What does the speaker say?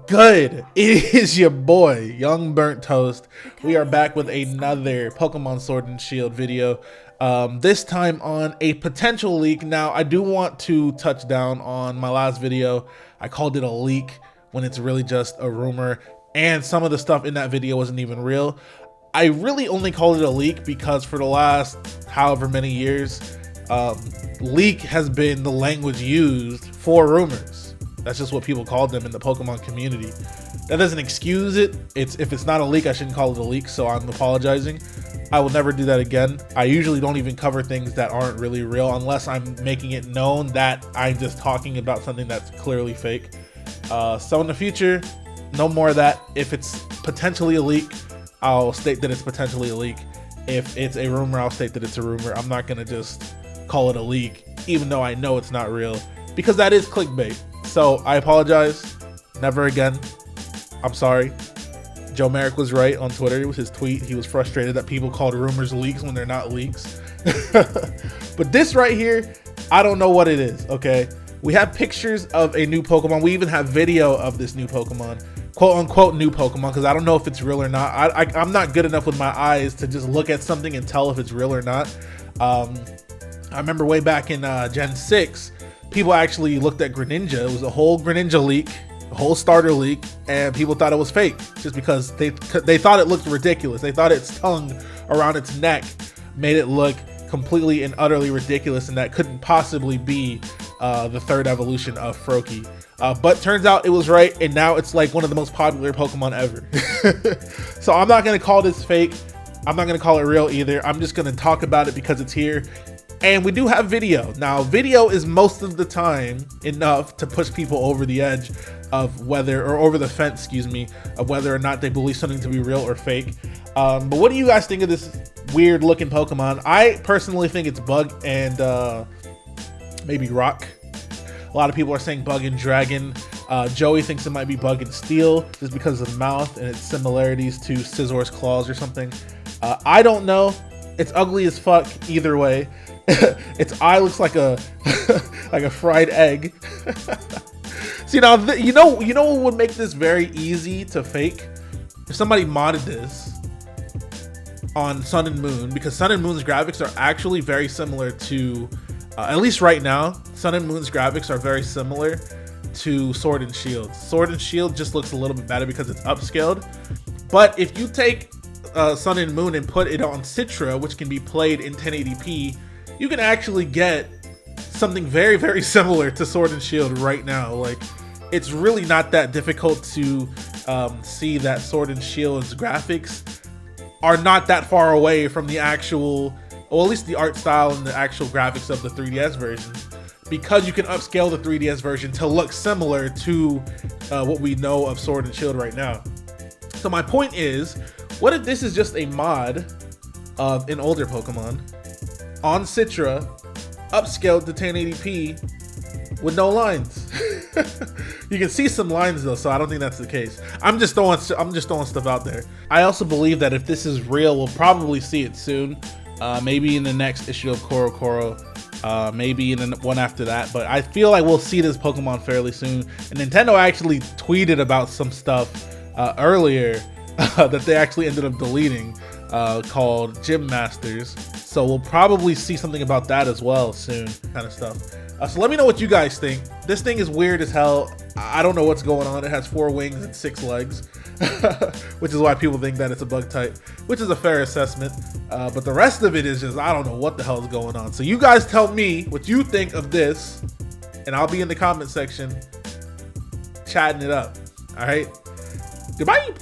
Good? It is your boy, Young Burnt Toast. We are back with another Pokemon Sword and Shield video. This time on a potential leak. Now, I do want to touch down on my last video. I called it a leak when it's really just a rumor, and some of the stuff in that video wasn't even real. I really only called it a leak because for the last however many years, leak has been the language used for rumors. That's just what people called them in the Pokemon community. That doesn't excuse it. If it's not a leak, I shouldn't call it a leak, so I'm apologizing. I will never do that again. I usually don't even cover things that aren't really real unless I'm making it known that I'm just talking about something that's clearly fake. So in the future, no more of that. If it's potentially a leak, I'll state that it's potentially a leak. If it's a rumor, I'll state that it's a rumor. I'm not gonna just call it a leak, even though I know it's not real, because that is clickbait. So I apologize. Never again. I'm sorry. Joe Merrick was right on Twitter. It was his tweet. He was frustrated that people called rumors leaks when they're not leaks. But this right here, I don't know what it is, okay? We have pictures of a new Pokemon. We even have video of this new Pokemon. Quote unquote new Pokemon, because I don't know if it's real or not. I'm not good enough with my eyes to just look at something and tell if it's real or not. I remember way back in Gen 6, people actually looked at Greninja. It was a whole Greninja leak, a whole starter leak, and people thought it was fake just because they thought it looked ridiculous. They thought its tongue around its neck made it look completely and utterly ridiculous, and that couldn't possibly be the third evolution of Froakie. But turns out it was right, and now it's like one of the most popular Pokemon ever. So I'm not going to call this fake. I'm not going to call it real either. I'm just going to talk about it because it's here. And we do have video. Now, video is most of the time enough to push people over the edge of whether, or over the fence, excuse me, of whether or not they believe something to be real or fake. But what do you guys think of this weird looking Pokemon? I personally think it's Bug and maybe Rock. A lot of people are saying Bug and Dragon. Joey thinks it might be Bug and Steel just because of the mouth and its similarities to Scissor's claws or something. I don't know. It's ugly as fuck either way. Its eye looks like a like a fried egg. So you know what would make this very easy to fake? If somebody modded this on Sun and Moon, because Sun and Moon's graphics are actually very similar to, at least right now, Sun and Moon's graphics are very similar to Sword and Shield. Sword and Shield just looks a little bit better because it's upscaled. But if you take Sun and Moon and put it on Citra, which can be played in 1080p, you can actually get something very, very similar to Sword and Shield right now. Like, it's really not that difficult to see that Sword and Shield's graphics are not that far away from the actual, or at least the art style and the actual graphics of the 3DS version, because you can upscale the 3DS version to look similar to what we know of Sword and Shield right now. So my point is, what if this is just a mod of an older Pokemon on Citra, upscaled to 1080p with no lines? You can see some lines though, so I don't think that's the case. I'm just throwing stuff out there. I also believe that if this is real, we'll probably see it soon. Maybe in the next issue of Koro, maybe in the one after that. But I feel like we'll see this Pokemon fairly soon. And Nintendo actually tweeted about some stuff earlier that they actually ended up deleting, called Gym Masters. So we'll probably see something about that as well soon, kind of stuff. So let me know what you guys think. This thing is weird as hell. I don't know what's going on. It has 4 wings and 6 legs, which is why people think that it's a bug type, which is a fair assessment. But the rest of it is just, I don't know what the hell is going on. So you guys tell me what you think of this, and I'll be in the comment section chatting it up. All right, goodbye.